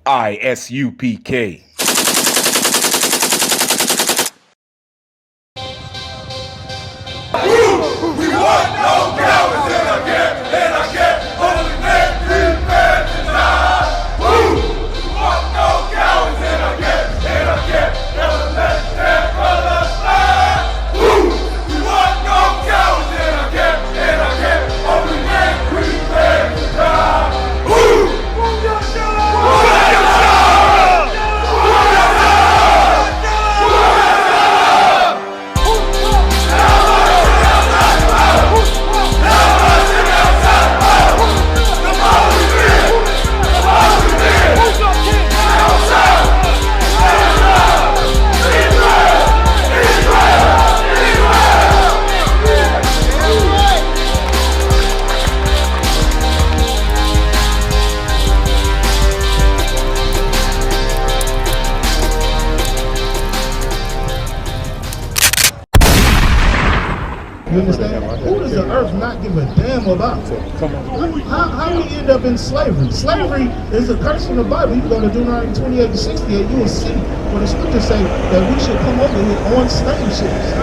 Isupk. You understand? Who does the earth not give a damn about? How we end up in slavery? Slavery is a curse in the Bible. You go to Deuteronomy 28 and 68, you will see where the scriptures say that we should come over here on slave ships.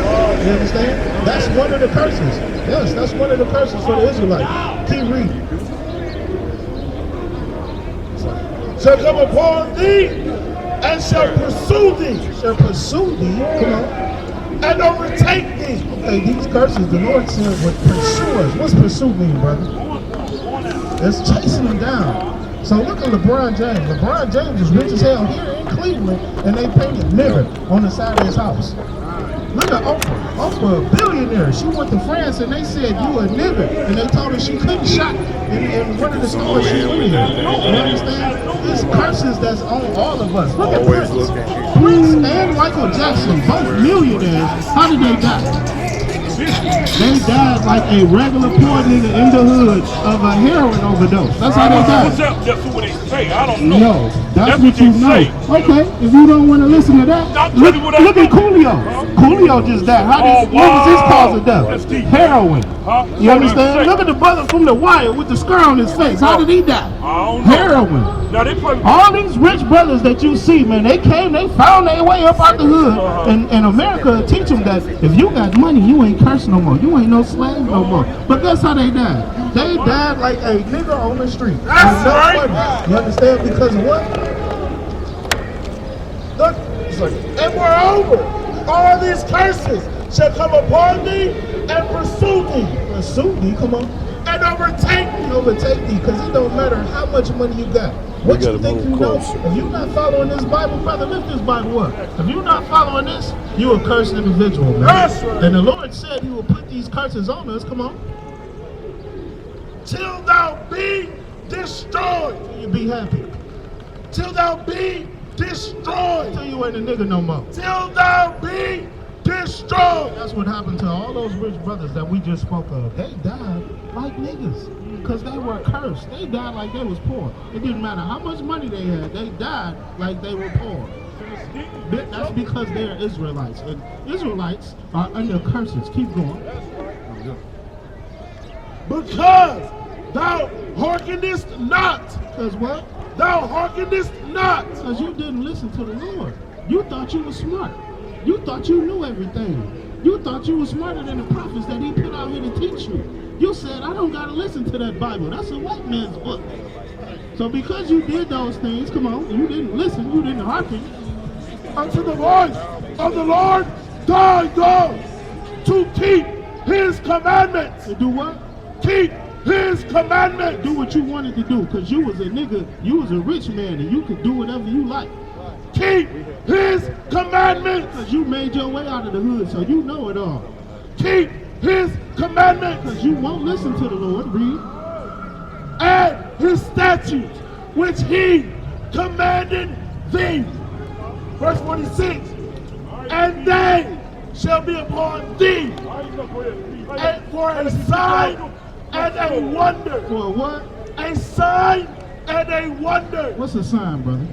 You understand? That's one of the curses. Yes, that's one of the curses for the Israelites. Keep reading. Shall come upon thee and shall pursue thee. Shall pursue thee. Come on. And overtake thee. Okay, these curses the Lord said would pursue us. What's pursue mean, brother? It's chasing them down. So look at LeBron James. LeBron James is rich as hell here in Cleveland, and they painted nigger on the side of his house. Look at Oprah. Oprah, a billionaire. She went to France, and they said, you a nigger. And they told her she couldn't shop in one of the stores she went in. You understand? It's curses that's on all of us. Look at Prince. Prince and Michael Jackson, both millionaires. How did they die? They died like a regular poor nigga in the hood of a heroin overdose. That's how they died. That's what they say. I don't know. No, that's what you know. Okay, if you don't want to listen to that, look at Coolio. Coolio just died. What was his cause of death? Heroin. You understand? Look at the brother from The Wire with the scar on his face. How did he die? Heroin. All these rich brothers that you see, man, they found their way up out the hood. And America teach them that if you got money, you ain't cursed no more. You ain't no slave no more. But guess how they died? They died like a nigga on the street. That's right. You understand? Because of what? Look, and moreover, all these curses shall come upon thee and pursue thee. Pursue thee, come on. And overtake thee, because it don't matter how much money you got. What you think you know? If you're not following this Bible, brother, lift this Bible up. If you're not following this, you're a cursed individual, man. That's right. And the Lord said he will put these curses on us, come on. Till thou be destroyed. Till you be happy. Till thou be destroyed. Till you ain't a nigga no more. Till thou be destroyed. That's what happened to all those rich brothers that we just spoke of. They died like niggas because they were cursed. They died like they was poor. It didn't matter how much money they had. They died like they were poor. That's because they're Israelites. And Israelites are under curses. Keep going. Because thou hearkenest not. Because what? Thou hearkenest not. Because you didn't listen to the Lord. You thought you were smart. You thought you knew everything. You thought you were smarter than the prophets that he put out here to teach you. You said, I don't got to listen to that Bible. That's a white man's book. So because you did those things, come on, you didn't listen, you didn't hearken unto the voice of the Lord thy God to keep his commandments. To do what? Keep his commandments. Do what you wanted to do, because you was a nigga, you was a rich man, and you could do whatever you like. Keep his commandments. Because you made your way out of the hood, so you know it all. Keep his commandments. Because you won't listen to the Lord. Read. And his statutes, which he commanded thee. Verse 46. And they shall be upon thee. And for a sign and a wonder. For what? A sign and a wonder. What's a sign, brother?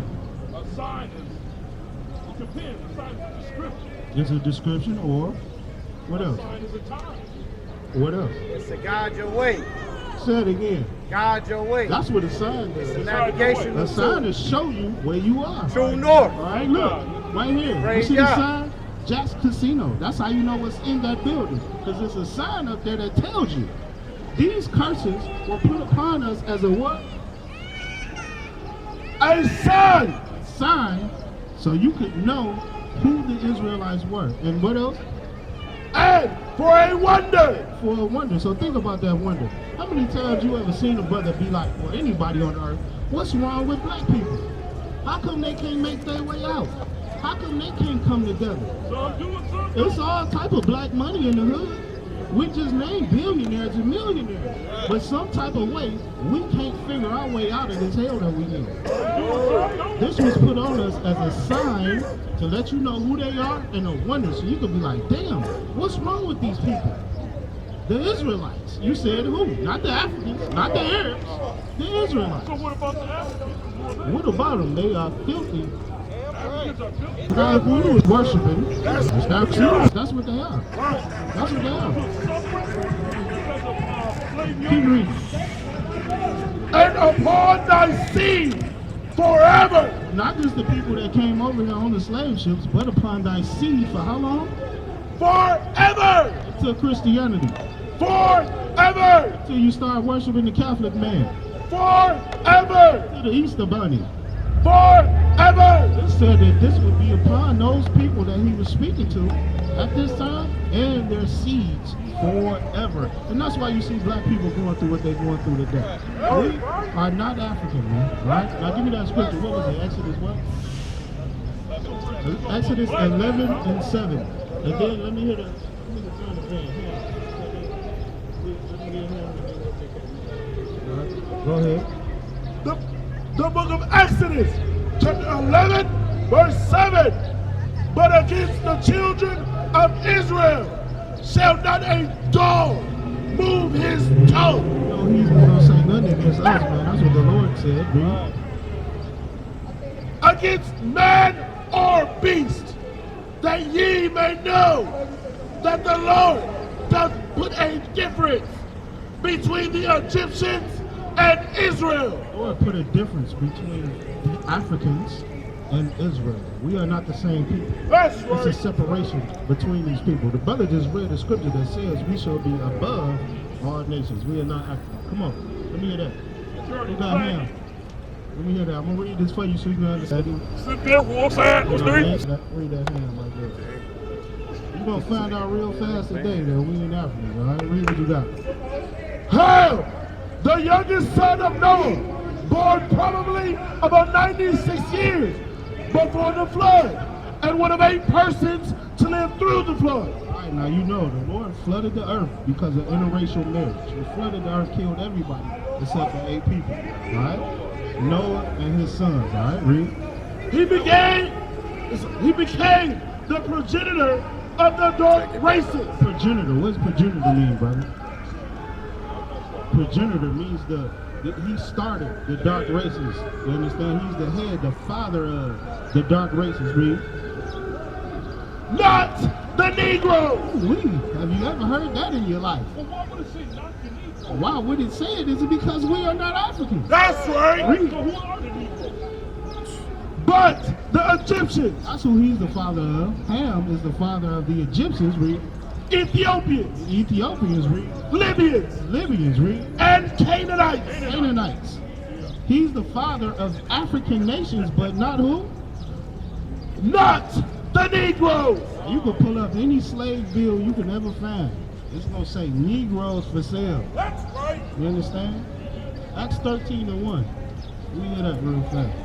A sign is, it depends. A sign is a description. It's a description, or what else? A sign is a time. What else? It's to guide your way. Say it again. Guide your way. That's what a sign is. Navigation. A sign is show you where you are. True north. All right, look, right here. Praise you see the God. sign? Jack's Casino. That's how you know what's in that building. Because there's a sign up there that tells you. These curses were put upon us as a what? A sign. Sign, so you could know who the Israelites were. And what else? And for a wonder. For a wonder. So think about that wonder. How many times you ever seen a brother be like, or anybody on earth, what's wrong with black people? How come they can't make their way out? How come they can't come together? So I'm doing something. It's all type of black money in the hood. We just named billionaires and millionaires. But some type of way, we can't figure our way out of this hell that we in. This was put on us as a sign to let you know who they are and a wonder. So you could be like, damn, what's wrong with these people? The Israelites. You said who? Not the Africans, not the Arabs. The Israelites. So what about the Africans? What about them? They are filthy. Africans are filthy. God, who is worshiping? That's what they are. That's what they are. Keep reading. And upon thy seed forever. Not just the people that came over here on the slave ships, but upon thy seed for how long? Forever. To Christianity. Forever. Till you start worshiping the Catholic man. Forever. To the Easter Bunny. Forever. It said that this would be upon those people that he was speaking to at this time and their seeds forever. And that's why you see black people going through what they're going through today. We are not African, man. Right? Now give me that scripture. What was it? Exodus what? Exodus 11 and 7. And then let me hear the turn the fan. Go ahead. The book of Exodus, chapter 11, verse 7. But against the children of Israel shall not a dog move his toe. No, he's not going to say nothing against us, man. That's what the Lord said, man. Against man or beast, that ye may know that the Lord doth put a difference between the Egyptians and Israel. The Lord put a difference between the Africans and Israel. We are not the same people. That's right. It's a separation between these people. The brother just read a scripture that says we shall be above all nations. We are not African. Come on, let me hear that. Who got him? Let me hear that. I'm going to read this for you so you can understand it. Sit there, wolf side, Read that hand right there. You're going to find out real fast today that we ain't Africans, all right? Read what you got. Ham, the youngest son of Noah, born probably about 96 years before the flood, and one of 8 persons to live through the flood. All right, now you know the Lord flooded the earth because of interracial marriage. He flooded the earth, killed everybody except for 8 people, all right? Noah and his sons, all right? Read. He became the progenitor of the dark races. Progenitor, what does progenitor mean, brother? Progenitor means he started the dark races. You understand? He's the head, the father of the dark races. Read. Not the Negro. Ooh, have you ever heard that in your life? Well, why would it say not the Negro? Why would it say it? Is it because we are not Africans? That's right. So who are the Negroes? But the Egyptians. That's who he's the father of. Ham is the father of the Egyptians. Read. Ethiopians. Ethiopians, read. Libyans, read. And Canaanites. He's the father of African nations, but not who? Not the Negroes. You can pull up any slave bill you can ever find. It's going to say Negroes for sale. That's right. You understand? Acts 13 and 1. Let me hear that real fast.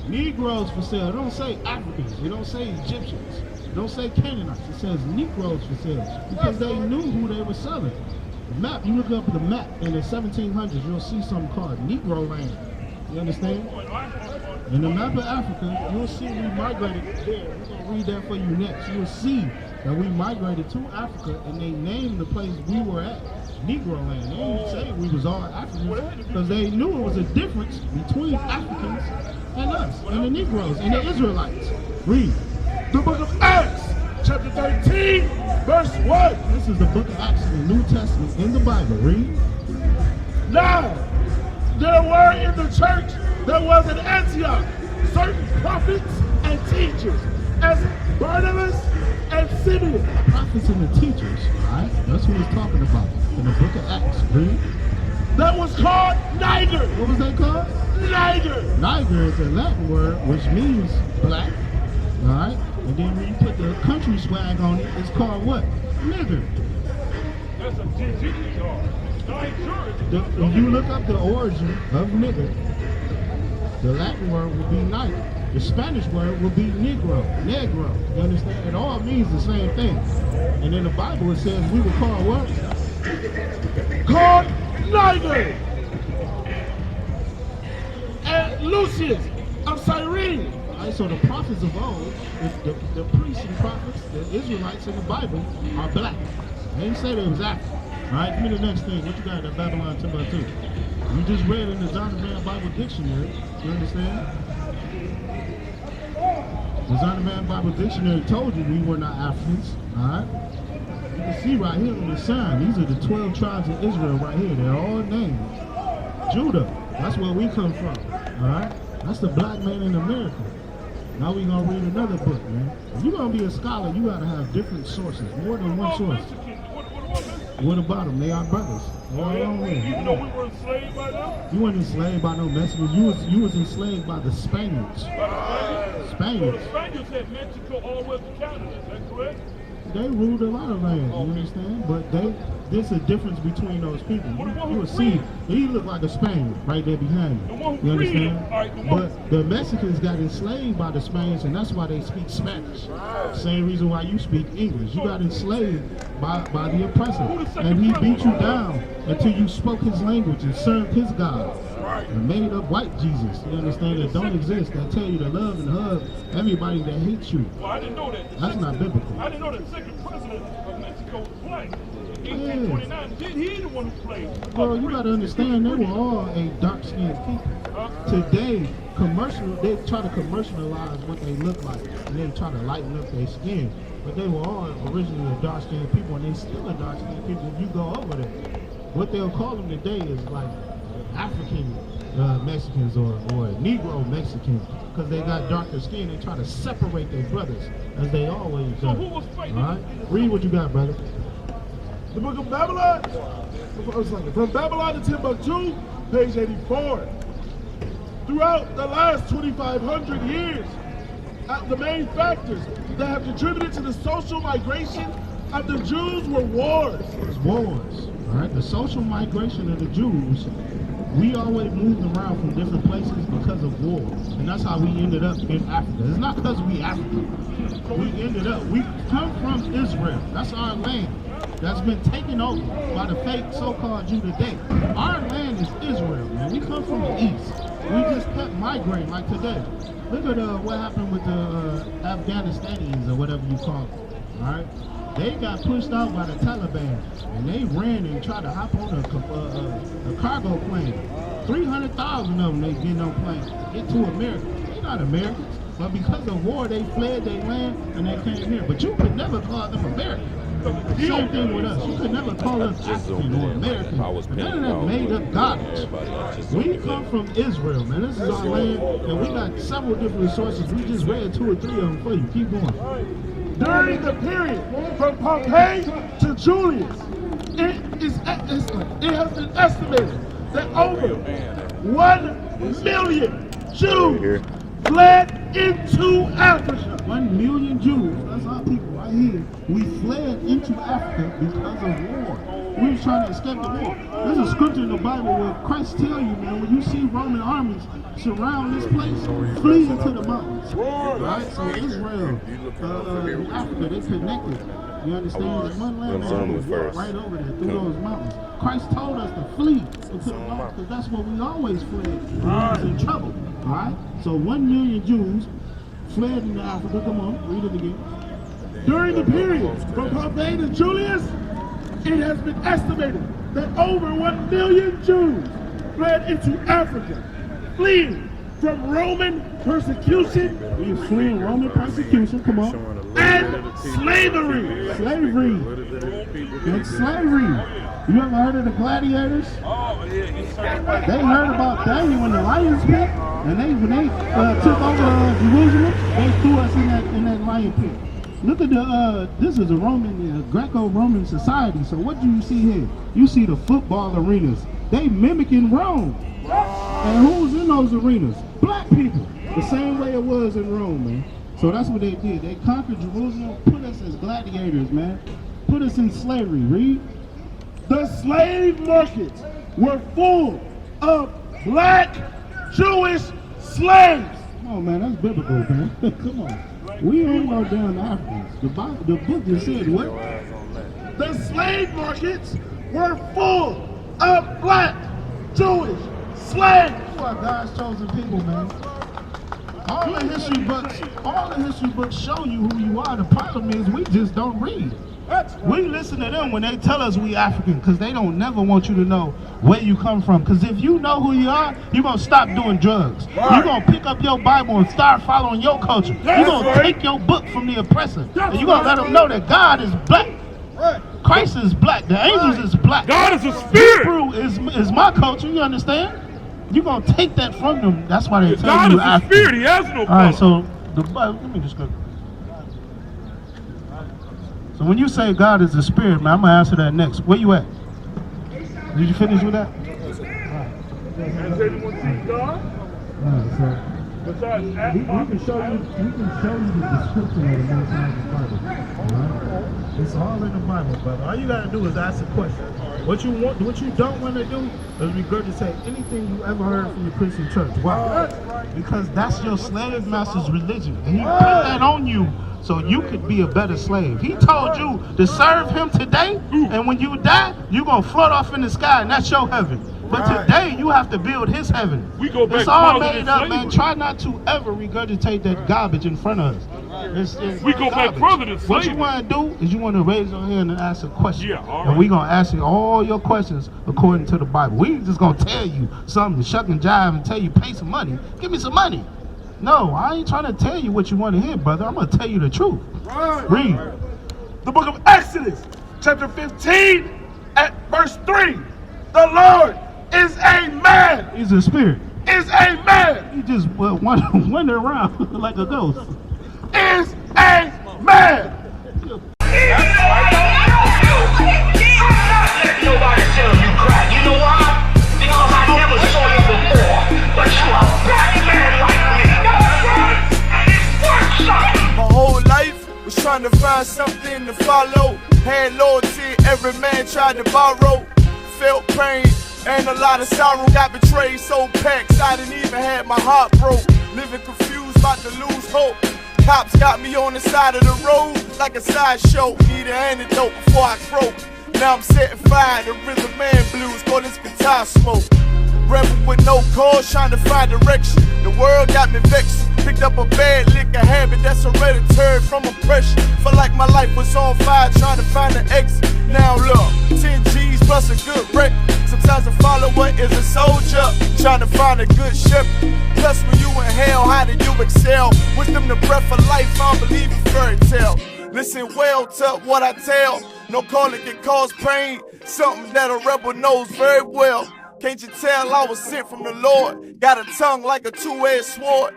Negroes for sale. It don't say Africans. It don't say Egyptians. It don't say Canaanites. It says Negroes for sale because they knew who they were selling. The map, you look up the map in the 1700s, you'll see something called Negro land. You understand? In the map of Africa, you'll see we migrated there. We're going to read that for you next. You'll see that we migrated to Africa and they named the place we were at Negro land. They didn't say we was all Africans because they knew it was a difference between Africans and us, and the Negroes, and the Israelites. Read. The book of Acts, chapter 13, verse 1. This is the book of Acts in the New Testament in the Bible. Read. Now, there were in the church, there was in Antioch, certain prophets and teachers, as Barnabas and Simeon. Prophets and the teachers, right? That's what he's talking about in the book of Acts. Read. That was called Niger. What was that called? Niger. Niger is a Latin word which means black, all right? And then when you put the country swag on it, it's called what? Nigger. That's a GG jar. If you look up the origin of nigger, the Latin word will be night. The Spanish word will be negro. You understand? It all means the same thing. And in the Bible it says we were called what? Called Niger. And Lucius of Cyrene. All right, so the prophets of old, the priests and prophets, the Israelites in the Bible are black. They didn't say they was African. All right, give me the next thing. What you got at Babylon Timbuktu? You just read in the Zondervan Bible Dictionary. You understand? The Zondervan Bible Dictionary told you we were not Africans. All right? You can see right here on the sign, these are the 12 tribes of Israel right here. They're all named. Judah, that's where we come from. All right? That's the black man in America. Now we're going to read another book, man. If you're going to be a scholar, you got to have different sources, more than one source. What about them? They are brothers. Even though we were enslaved by them? You weren't enslaved by no Mexicans. You was enslaved by the Spaniards. Spaniards. The Spaniards had Mexico all the way to Canada, is that correct? They ruled a lot of land, you understand? But there's a difference between those people. You will see, he looked like a Spaniard right there behind you. You understand? But the Mexicans got enslaved by the Spaniards, and that's why they speak Spanish. Same reason why you speak English. You got enslaved by the oppressor, and he beat you down until you spoke his language and served his God. And made up white Jesus, you understand, that don't exist, that tell you to love and hug everybody that hates you. Well, I didn't know that. That's not biblical. I didn't know that the second president of Mexico was black. In 1829, he's the one who played. Well, you gotta understand, they were all a dark-skinned people. Today, they try to commercialize what they look like, and they try to lighten up their skin. But they were all originally a dark-skinned people, and they still a dark-skinned people if you go over there. What they'll call them today is like African Mexicans or Negro Mexicans, because they got darker skin. They try to separate their brothers, as they always do. So who was fighting? All right? Read what you got, brother. The book of Babylon, from Babylon to Timbuktu, page 84. Throughout the last 2,500 years, the main factors that have contributed to the social migration of the Jews were wars. Wars, all right? The social migration of the Jews, we always moved around from different places because of war. And that's how we ended up in Africa. It's not because we African. We come from Israel. That's our land. That's been taken over by the fake so-called Jew today. Our land is Israel, man. We come from the east. We just kept migrating like today. Look at what happened with the Afghanistanians or whatever you call them, all right? They got pushed out by the Taliban, and they ran and tried to hop on a cargo plane. 300,000 of them they get on planes to get to America. They're not Americans, but because of war, they fled their land and they came here. But you could never call them American. Same thing with us. You could never call us African or American. None of that made up garbage. We come from Israel, man. This is our land, and we got several different sources. We just read 2 or 3 of them for you. Keep going. During the period from Pompey to Julius, it has been estimated that over 1 million Jews fled into Africa. 1 million Jews, that's our people right here. We fled into Africa because of war. We were trying to escape the war. There's a scripture in the Bible where Christ tell you, man, when you see Roman armies surround this place, flee into the mountains. Right? So Israel, Africa, they connected. You understand? There's one land that right over there through those mountains. Christ told us to flee into the mountains because that's where we always fled when we was in trouble. Right? So 1 million Jews fled into Africa. Come on, read it again. During the period from Pompey to Julius, it has been estimated that over 1 million Jews fled into Africa, fleeing from Roman persecution. We fleeing Roman persecution. Come on. And slavery. Slavery. It's slavery. You ever heard of the gladiators? Oh, yeah, you said They heard about Daniel in the lion's pit, and when they took over Jerusalem, they threw us in that lion pit. Look at this is a Roman, Greco-Roman society. So what do you see here? You see the football arenas. They mimicking Rome. And who's in those arenas? Black people. The same way it was in Rome, man. So that's what they did. They conquered Jerusalem, put us as gladiators, man. Put us in slavery, read. The slave markets were full of black Jewish slaves. Come on, man, that's biblical, man. Come on. We ain't no damn Africans. The book just said what? The slave markets were full of black Jewish slaves. You are God's chosen people, man. All the history books show you who you are. The problem is we just don't read. We listen to them when they tell us we African, because they don't never want you to know where you come from. Because if you know who you are, you're going to stop doing drugs. You're going to pick up your Bible and start following your culture. You're going to take your book from the oppressor. And you're going to let them know that God is black. Christ is black. The angels is black. God is a spirit. Hebrew is my culture. You understand? You're going to take that from them. That's why they tell God you is a African. spirit. He has no All right, color. so the Bible, let me just go. So when you say God is a spirit, man, I'm gonna answer that next. Where you at? Did you finish with that? Has anyone seen God? So Besides, we can show you the description of the Most High in the Bible. All right? It's all in the Bible, brother. All you gotta do is ask a question. What you don't want to do is regurgitate anything you ever heard from your Christian church. Why? Because that's your slave master's religion, and he put that on you so you could be a better slave. He told you to serve him today, and when you die, you're going to float off in the sky, and that's your heaven. But today, you have to build his heaven. We go back It's all farther made than up, man. slavery. Try not to ever regurgitate that garbage in front of us. It's We go back garbage. further than What you slavery. want to do is you want to raise your hand and ask a question. Yeah, all And right. we're going to ask you all your questions according to the Bible. We ain't just going to tell you something, shuck and jive, and tell you pay some money. Give me some money. No, I ain't trying to tell you what you want to hear, brother. I'm going to tell you the truth. Read. The book of Exodus, chapter 15, at verse 3. The Lord is a man. He's a spirit. Is a man. He just wander around like a ghost. Is a man. Nobody tell you crack. You know why? Because I never saw you before. But you a black man like me. And it's worth something. My whole life was trying to find something to follow. Had loyalty, every man tried to borrow. Felt pain and a lot of sorrow. Got betrayed, so packed, I didn't even have my heart broke. Living confused, about to lose hope. Cops got me on the side of the road like a sideshow. Need an antidote before I croak. Now I'm setting fire to rhythm man blues, call this guitar smoke. Rebel with no cause, trying to find direction. The world got me vexed. Picked up a bad liquor habit that's hereditary from oppression. Felt like my life was on fire, trying to find an exit. Now look, 10 G's plus a good wreck. Sometimes a follower is a soldier, trying to find a good shepherd. Plus when you in hell, how do you excel? Wisdom the breath of life, I don't believe in fairy tale. Listen well to what I tell. No calling can cause pain, something that a rebel knows very well. Can't you tell I was sent from the Lord? Got a tongue like a two-edged sword.